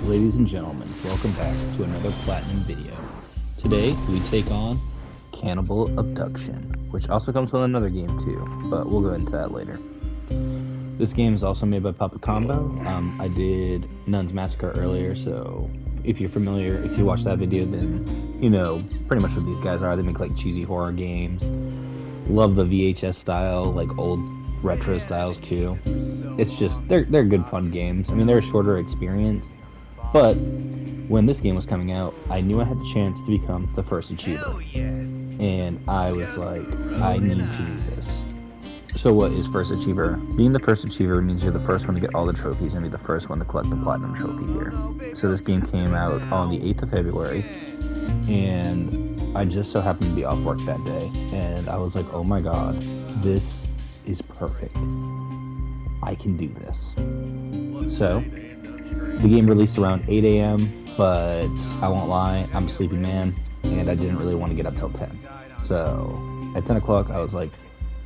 Ladies and gentlemen, welcome back to another Platinum video. Today, we take on Cannibal Abduction, which also comes with another game too, but we'll go into that later. This game is also made by Puppet Combo. I did Nun's Massacre earlier, so if you're familiar, if you watch that video, then you know pretty much what these guys are. They make like cheesy horror games. Love the VHS style, like old retro styles too. It's just, they're good fun games. I mean, they're a shorter experience, but when this game was coming out, I knew I had the chance to become the first achiever. And I was like, I need to do this. So what is first achiever? Being the first achiever means you're the first one to get all the trophies and be the first one to collect the platinum trophy here. So this game came out on the 8th of February, and I just so happened to be off work that day, and I was like, oh my god, this is perfect. I can do this. So the game released around 8 a.m., but I won't lie, I'm a sleepy man, and I didn't really want to get up till 10. So at 10 o'clock, I was like,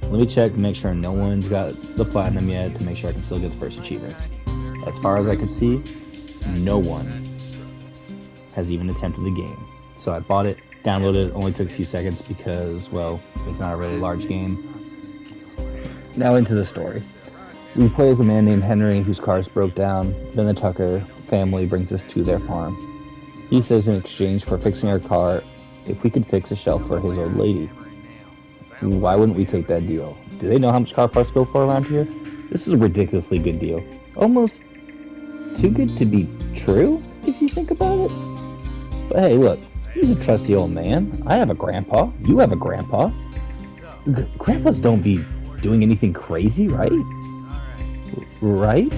let me check, make sure no one's got the platinum yet, to make sure I can still get the first achiever. As far as I could see, no one has even attempted the game. So I bought it, downloaded it, only took a few seconds because, well, it's not a really large game. Now into the story. We play as a man named Henry whose cars broke down. Then the Tucker family brings us to their farm. He says in exchange for fixing our car, if we could fix a shelf for his old lady. Why wouldn't we take that deal? Do they know how much car parts go for around here? This is a ridiculously good deal. Almost too good to be true, if you think about it. But hey, look, he's a trusty old man. I have a grandpa. You have a grandpa. Grandpas don't be doing anything crazy, right? Right?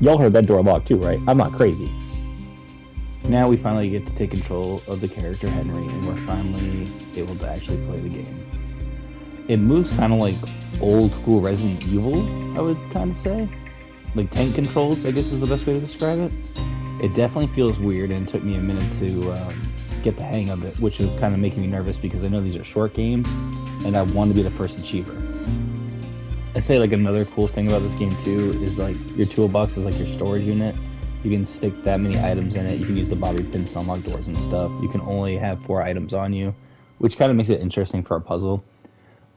Y'all heard that door locked too, right? I'm not crazy. Now we finally get to take control of the character Henry, and we're finally able to actually play the game. It moves kind of like old school Resident Evil, I would kind of say. Like tank controls, I guess is the best way to describe it. It definitely feels weird, and it took me a minute to get the hang of it, which is kind of making me nervous because I know these are short games, and I want to be the first achiever. I'd say like another cool thing about this game too is like your toolbox is like your storage unit. You can stick that many items in it. You can use the bobby pins to unlock doors and stuff. You can only have 4 items on you, which kind of makes it interesting for a puzzle.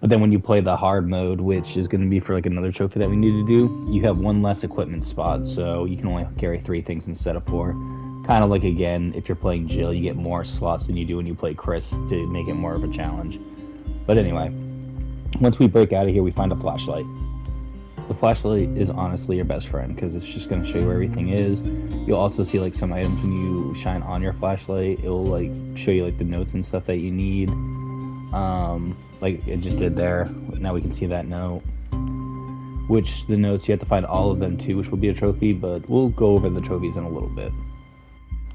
But then when you play the hard mode, which is going to be for like another trophy that we need to do, you have 1 less equipment spot, so you can only carry 3 things instead of 4. Kind of like, again, if you're playing Jill, you get more slots than you do when you play Chris to make it more of a challenge. But anyway, once we break out of here, we find a flashlight. The flashlight is honestly your best friend because it's just going to show you where everything is. You'll also see like some items when you shine on your flashlight. It will like show you like the notes and stuff that you need. Like it just did there. Now we can see that note. Which the notes, you have to find all of them too, which will be a trophy, but we'll go over the trophies in a little bit.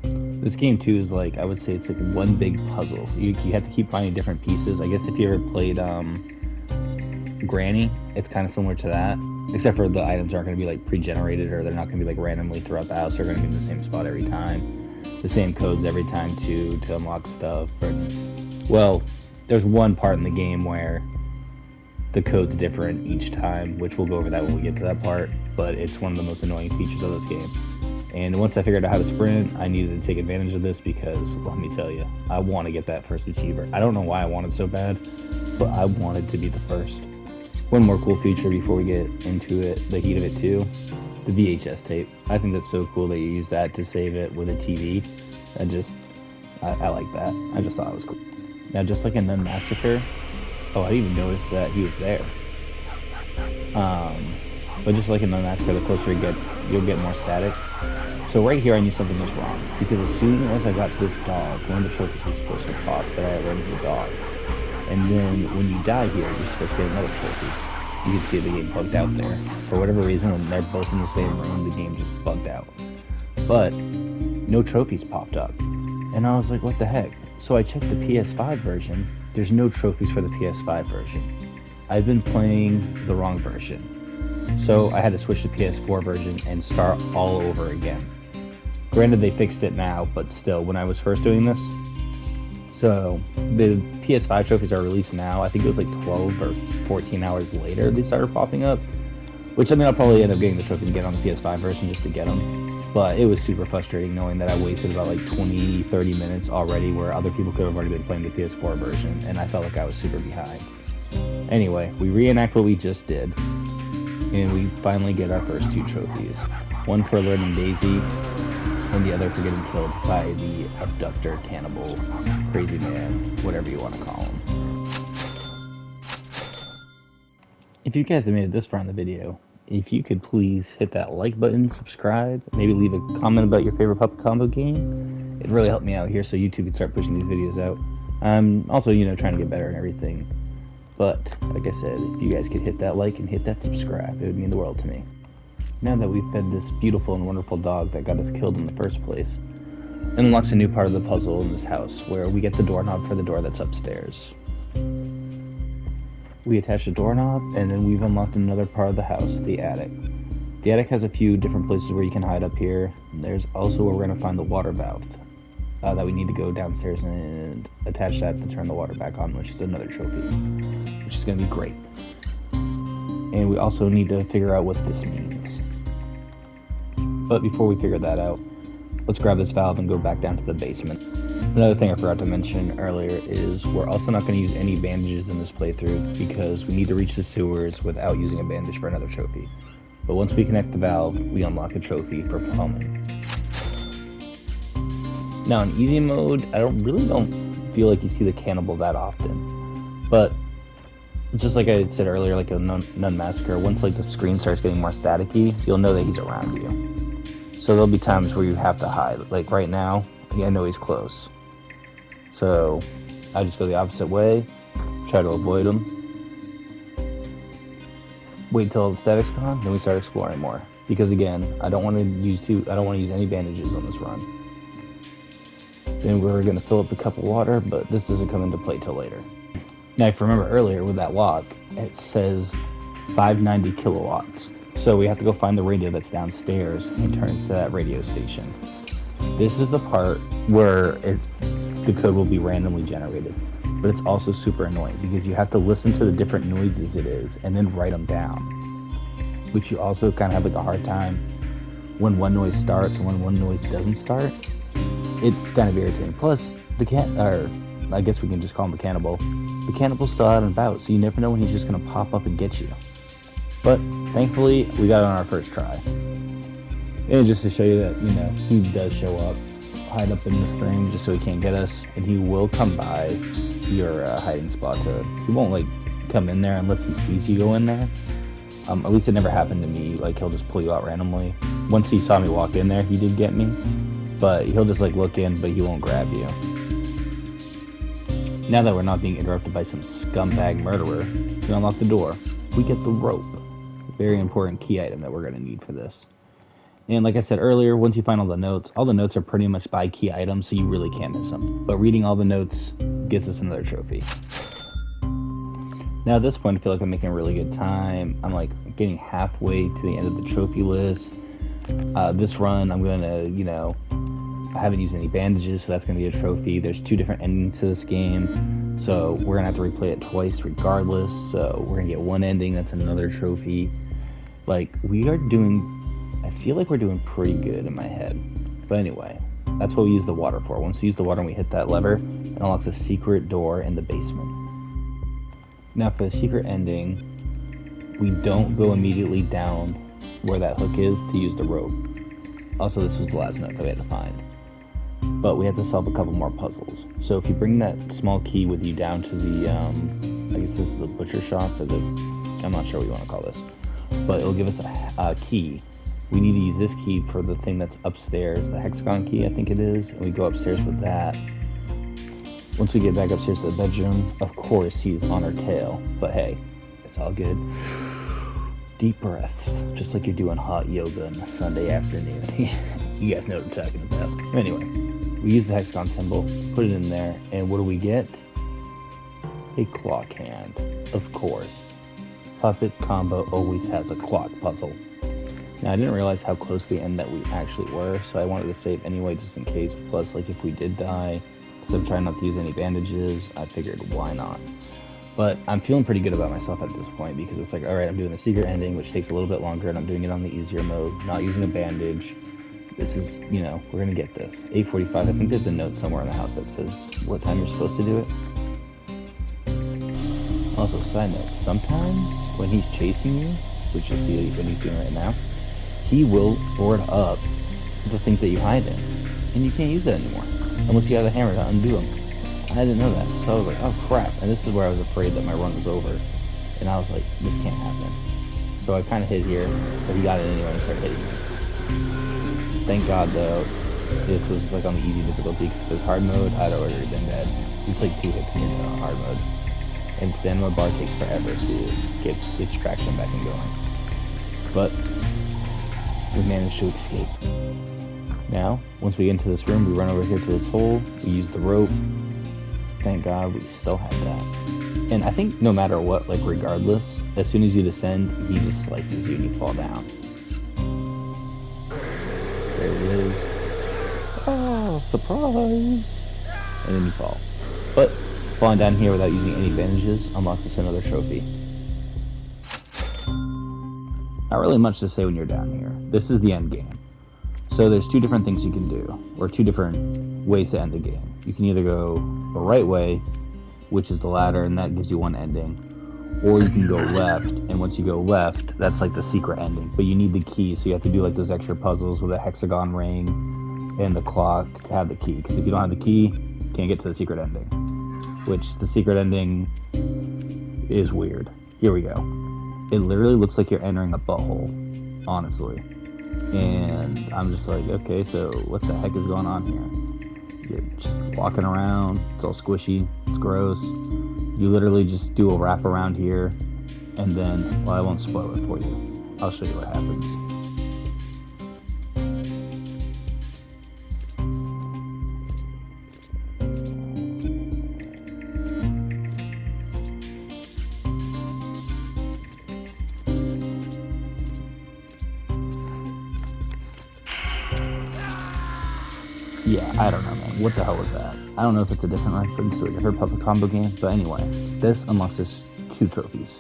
This game too is like, I would say it's like one big puzzle. You have to keep finding different pieces. I guess if you ever played Granny, it's kind of similar to that, except for the items aren't going to be like pre-generated, or they're not going to be like randomly throughout the house. They're going to be in the same spot every time, the same codes every time too, to unlock stuff. Well, there's one part in the game where the code's different each time, which we'll go over that when we get to that part, but it's one of the most annoying features of this game. And once I figured out how to sprint, I needed to take advantage of this because, let me tell you, I want to get that first achiever. I don't know why I wanted so bad, but I wanted to be the first. One more cool feature before we get into it, the heat of it too, the VHS tape. I think that's so cool that you use that to save it with a TV. I like that. I just thought it was cool. Now, just like in Nun Massacre, oh, I didn't even notice that he was there. But just like in Nun Massacre, the closer it gets, you'll get more static. So right here, I knew something was wrong, because as soon as I got to this dog, one of the trophies was supposed to pop that I had run into the dog. And then when you die here, you're supposed to get another trophy. You can see the game bugged out there. For whatever reason, when they're both in the same room, the game just bugged out. But no trophies popped up. And I was like, what the heck? So I checked the PS5 version. There's no trophies for the PS5 version. I've been playing the wrong version. So I had to switch to PS4 version and start all over again. Granted, they fixed it now, but still, when I was first doing this, So the PS5 trophies are released now. I think it was like 12 or 14 hours later they started popping up. Which I mean, I'll probably end up getting the trophy to get on the PS5 version just to get them. But it was super frustrating knowing that I wasted about like 20, 30 minutes already where other people could have already been playing the PS4 version. And I felt like I was super behind. Anyway, we reenact what we just did. And we finally get our first 2 trophies. One for alerting Daisy, and the other for getting killed by the abductor, cannibal, crazy man, whatever you want to call him. If you guys have made it this far in the video, if you could please hit that like button, subscribe, maybe leave a comment about your favorite puppet combo game. It'd really help me out here so YouTube can start pushing these videos out. I'm also, trying to get better and everything. But, like I said, if you guys could hit that like and hit that subscribe, it would mean the world to me. Now that we've fed this beautiful and wonderful dog that got us killed in the first place, it unlocks a new part of the puzzle in this house, where we get the doorknob for the door that's upstairs. We attach the doorknob, and then we've unlocked another part of the house, the attic. The attic has a few different places where you can hide up here. There's also where we're going to find the water valve that we need to go downstairs and attach that to turn the water back on, which is another trophy, which is going to be great. And we also need to figure out what this means. But before we figure that out, let's grab this valve and go back down to the basement. Another thing I forgot to mention earlier is we're also not going to use any bandages in this playthrough because we need to reach the sewers without using a bandage for another trophy. But once we connect the valve, we unlock a trophy for plumbing. Now in easy mode, I don't feel like you see the cannibal that often. But just like I said earlier, like a nun massacre, once like the screen starts getting more staticky, you'll know that he's around you. So there'll be times where you have to hide. Like right now, I know he's close. So I just go the opposite way, try to avoid him. Wait till the static's gone, then we start exploring more. Because again, I don't want to use any bandages on this run. Then we're going to fill up the cup of water, but this doesn't come into play till later. Now, if you remember earlier with that lock, it says 590 kilowatts. So we have to go find the radio that's downstairs and turn it to that radio station. This is the part where the code will be randomly generated. But it's also super annoying because you have to listen to the different noises it is and then write them down. Which you also kind of have like a hard time when one noise starts and when one noise doesn't start. It's kind of irritating. Plus, I guess we can just call him the cannibal. The cannibal's still out and about, so you never know when he's just going to pop up and get you. But thankfully, we got it on our first try. And just to show you that, he does show up, hide up in this thing just so he can't get us, and he will come by your hiding spot. He won't come in there unless he sees you go in there. At least it never happened to me. He'll just pull you out randomly. Once he saw me walk in there, he did get me. But he'll just look in, but he won't grab you. Now that we're not being interrupted by some scumbag murderer, we unlock the door. We get the rope. A very important key item that we're going to need for this. And like I said earlier, once you find all the notes are pretty much by key items, so you really can't miss them. But reading all the notes gets us another trophy. Now at this point, I feel like I'm making a really good time. I'm getting halfway to the end of the trophy list. This run, I'm going to, I haven't used any bandages, so that's going to be a trophy. There's 2 different endings to this game, so we're going to have to replay it twice regardless. So we're going to get one ending, that's another trophy. We are doing, I feel like we're doing pretty good in my head. But anyway, that's what we use the water for. Once we use the water and we hit that lever, it unlocks a secret door in the basement. Now for the secret ending, we don't go immediately down where that hook is to use the rope. Also, this was the last note that we had to find. But we have to solve a couple more puzzles. So if you bring that small key with you down to the, I guess this is the butcher shop, or I'm not sure what you want to call this. But it'll give us a key. We need to use this key for the thing that's upstairs, the hexagon key, I think it is. And we go upstairs with that. Once we get back upstairs to the bedroom, of course he's on our tail. But hey, it's all good. Deep breaths, just like you're doing hot yoga on a Sunday afternoon. You guys know what I'm talking about. Anyway, we use the hexagon symbol, put it in there, and what do we get? A clock hand, of course. Puppet combo always has a clock puzzle. Now, I didn't realize how close to the end that we actually were, so I wanted to save anyway just in case. Plus, if we did die, because I'm trying not to use any bandages. I figured, why not? But I'm feeling pretty good about myself at this point, because it's like, alright, I'm doing the secret ending, which takes a little bit longer, and I'm doing it on the easier mode, not using a bandage. This is, we're gonna get this. 8:45, I think there's a note somewhere in the house that says what time you're supposed to do it. Also, side note, sometimes when he's chasing you, which you'll see what he's doing right now, he will board up the things that you hide in, and you can't use it anymore, unless you have the hammer to undo them. I didn't know that, so I was like, oh crap, and this is where I was afraid that my run was over, and I was like, this can't happen. So I kind of hid here, but he got it anyway and started hitting me. Thank God though, this was like on the easy difficulty, because if it was hard mode, I'd already been dead. It's like 2 hits and you're on hard mode. And stamina bar takes forever to get its traction back and going. But we managed to escape. Now, once we get into this room, we run over here to this hole, we use the rope. Thank God we still have that. And I think no matter what, like regardless, as soon as you descend, he just slices you and you fall down. There it is. Oh, surprise! And then you fall. But falling down here without using any bandages unlocks us another trophy. Not really much to say when you're down here. This is the end game. So there's 2 different things you can do, or 2 different ways to end the game. You can either go the right way, which is the ladder, and that gives you one ending, or you can go left, and once you go left, that's like the secret ending. But you need the key, so you have to do like those extra puzzles with a hexagon ring and the clock to have the key. Because if you don't have the key, you can't get to the secret ending. Which the secret ending is weird. Here we go. It literally looks like you're entering a butthole, honestly. And I'm just like, okay, so what the heck is going on here? You're just walking around, it's all squishy, it's gross. You literally just do a wrap around here, and then, well, I won't spoil it for you. I'll show you what happens. Yeah, I don't know, man. What the hell was that? I don't know if it's a different reference to a different Puppet Combo game, but anyway, this unlocks us 2 trophies.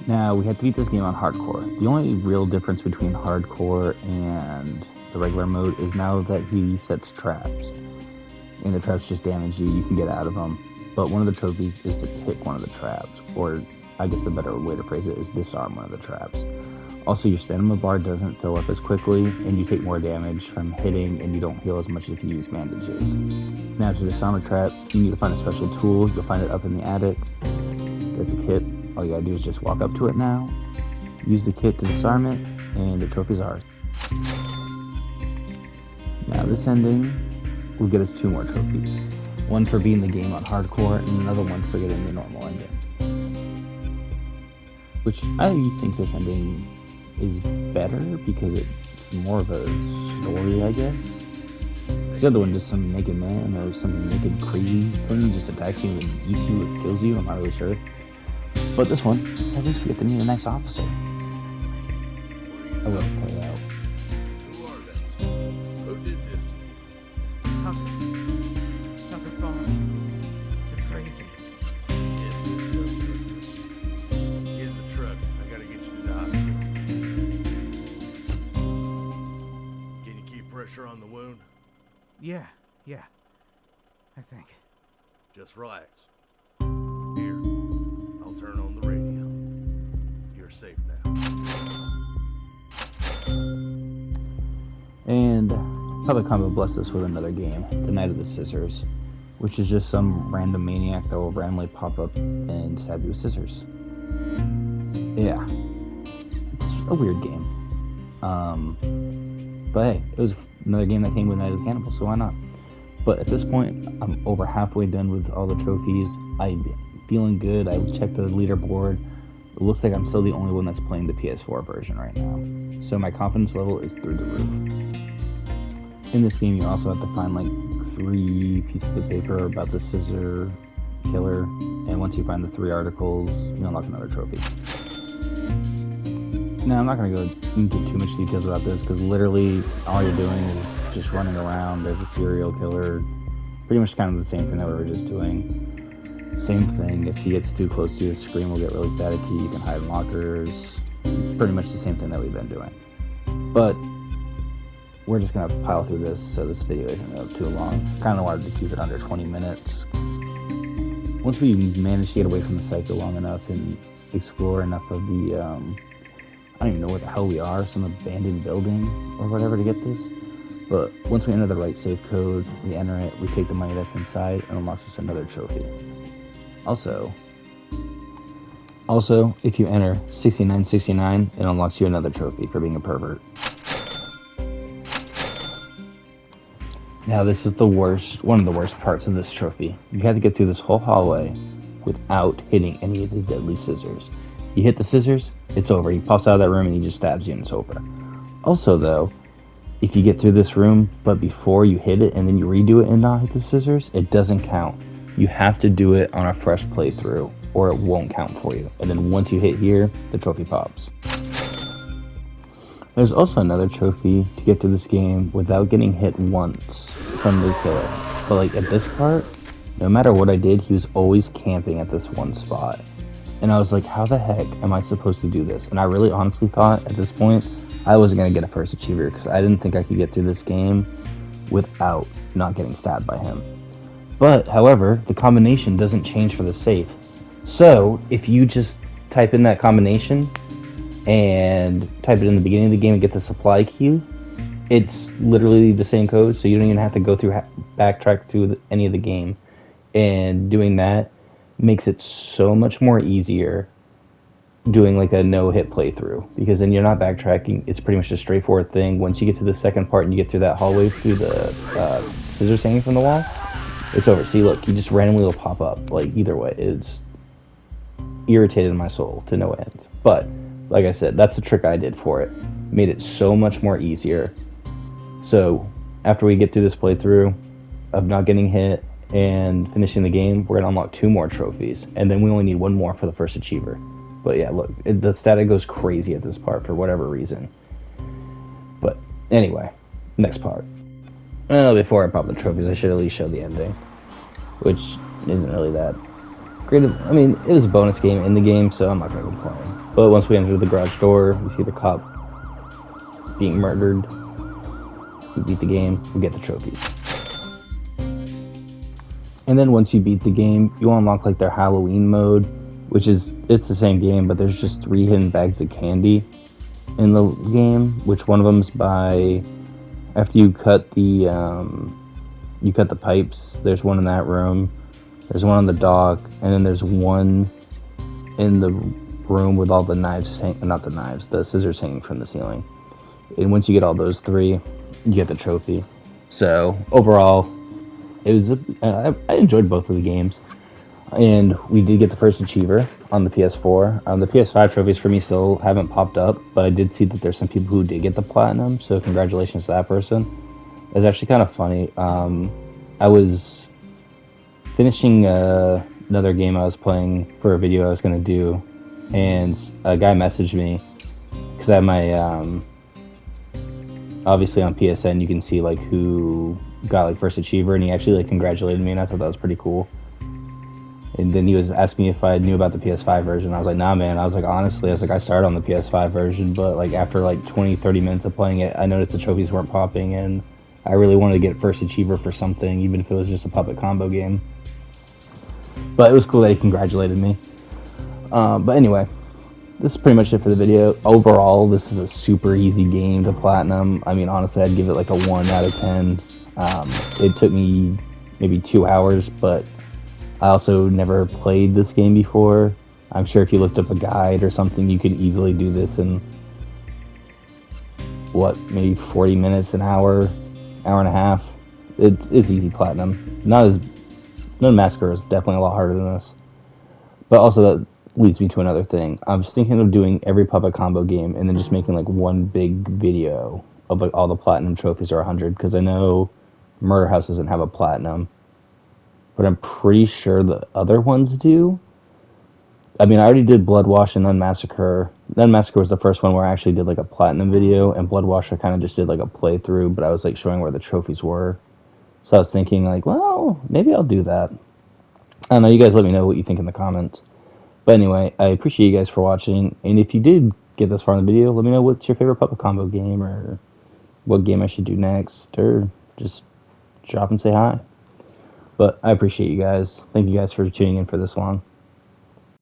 Now, we have to beat this game on hardcore. The only real difference between hardcore and the regular mode is now that he sets traps. And the traps just damage you, you can get out of them. But one of the trophies is to pick one of the traps, or I guess the better way to phrase it is disarm one of the traps. Also, your stamina bar doesn't fill up as quickly, and you take more damage from hitting, and you don't heal as much if you use bandages. Now, to disarm a trap, you need to find a special tool. You'll find it up in the attic. It's a kit. All you gotta do is just walk up to it now, use the kit to disarm it, and the trophy's ours. Now, this ending will get us 2 more trophies. One for beating the game on hardcore, and another one for getting the normal ending. Which, I think this ending is better because it's more of a story, I guess. Because the other one, just some naked man or some naked crazy thing just attacks you and you see what kills you. I'm not really sure. But this one, at least we get to meet a nice officer. I will play out. Who are they? Who did this to you? Tucker. Tucker Farm. You're crazy. Get in the truck. I gotta get you to the hospital. Can you keep pressure on the wound? Yeah. I think. Just relax. Here, I'll turn on the radio. You're safe now. And Puppet Combo blessed us with another game, The Night of the Scissors, which is just some random maniac that will randomly pop up and stab you with scissors. Yeah, it's a weird game. But hey, it was another game that came with Night of the Cannibal, so why not? But at this point, I'm over halfway done with all the trophies. I'm feeling good. I checked the leaderboard. It looks like I'm still the only one that's playing the PS4 version right now. So my confidence level is through the roof. In this game, you also have to find like 3 pieces of paper about the scissor killer. And once you find the 3 articles, you unlock another trophy. Now, I'm not going to go into too much details about this because literally all you're doing is just running around. There's a serial killer. Pretty much kind of the same thing that we were just doing. Same thing, if he gets too close to you, his screen will get really staticky. You can hide in lockers. Pretty much the same thing that we've been doing. But we're just going to pile through this so this video isn't too long. Kind of wanted to keep it under 20 minutes. Once we manage to get away from the cycle long enough and explore enough of the, I don't even know where the hell we are, some abandoned building or whatever to get this. But once we enter the right safe code, we enter it, we take the money that's inside, and unlocks us another trophy. Also, if you enter 6969, it unlocks you another trophy for being a pervert. Now this is one of the worst parts of this trophy. You have to get through this whole hallway without hitting any of the deadly scissors. You hit the scissors, it's over. He pops out of that room and he just stabs you and it's over. Also though, if you get through this room, but before you hit it and then you redo it and not hit the scissors, it doesn't count. You have to do it on a fresh playthrough or it won't count for you. And then once you hit here, the trophy pops. There's also another trophy to get to this game without getting hit once from the killer. But like at this part, no matter what I did, he was always camping at this one spot. And I was like, how the heck am I supposed to do this? And I really honestly thought at this point, I wasn't going to get a first achiever because I didn't think I could get through this game without not getting stabbed by him. But, however, the combination doesn't change for the safe. So, if you just type in that combination and type it in the beginning of the game and get the supply queue, it's literally the same code, so you don't even have to go through, backtrack through any of the game. And doing that makes it so much more easier doing like a no-hit playthrough, because then you're not backtracking. It's pretty much a straightforward thing. Once you get to the second part and you get through that hallway through the scissors hanging from the wall, it's over. See, look, you just randomly will pop up. Like, either way, it's irritated my soul to no end. But, like I said, that's the trick I did for it. Made it so much more easier. So, after we get through this playthrough of not getting hit and finishing the game, we're going to unlock 2 more trophies. And then we only need 1 more for the first achiever. But yeah, look, the static goes crazy at this part for whatever reason. But anyway, next part. Well, before I pop the trophies, I should at least show the ending, which isn't really that great. I mean, it was a bonus game in the game, so I'm not going to complain. But once we enter the garage door, we see the cop being murdered. We beat the game, we get the trophies. And then once you beat the game, you unlock like their Halloween mode, which is, it's the same game, but there's just 3 hidden bags of candy in the game, which one of them's by, after you cut the pipes, there's one in that room, there's one on the dock, and then there's one in the room with all the knives, the scissors hanging from the ceiling. And once you get all those 3, you get the trophy. So, overall, it was, I enjoyed both of the games. And we did get the first achiever on the PS4. The PS5 trophies for me still haven't popped up, but I did see that there's some people who did get the platinum, so congratulations to that person. It's actually kind of funny. I was finishing another game I was playing for a video I was going to do, and a guy messaged me, because I have my, obviously on PSN you can see like who got like first achiever, and he actually like congratulated me, and I thought that was pretty cool. And then he was asking me if I knew about the PS5 version. I was like, nah, man. I was like, honestly, I started on the PS5 version, but like after like 20, 30 minutes of playing it, I noticed the trophies weren't popping, and I really wanted to get first achiever for something, even if it was just a puppet combo game. But it was cool that he congratulated me. But anyway, this is pretty much it for the video. Overall, this is a super easy game to platinum. I mean, honestly, I'd give it like a 1 out of 10. It took me maybe 2 hours, but I also never played this game before. I'm sure if you looked up a guide or something, you could easily do this in, maybe 40 minutes, an hour, hour and a half. It's easy platinum. No Massacre is definitely a lot harder than this. But also that leads me to another thing. I was thinking of doing every puppet combo game and then just making like one big video of like all the platinum trophies or 100, because I know Murder House doesn't have a platinum, but I'm pretty sure the other ones do. I mean, I already did Blood Wash and then Massacre. Then Massacre was the first one where I actually did like a platinum video, and Blood Wash I kind of just did like a playthrough, but I was like showing where the trophies were. So I was thinking like, well, maybe I'll do that. I don't know. You guys let me know what you think in the comments. But anyway, I appreciate you guys for watching. And if you did get this far in the video, let me know what's your favorite puppet combo game, or what game I should do next, or just drop and say hi. But I appreciate you guys. Thank you guys for tuning in for this long.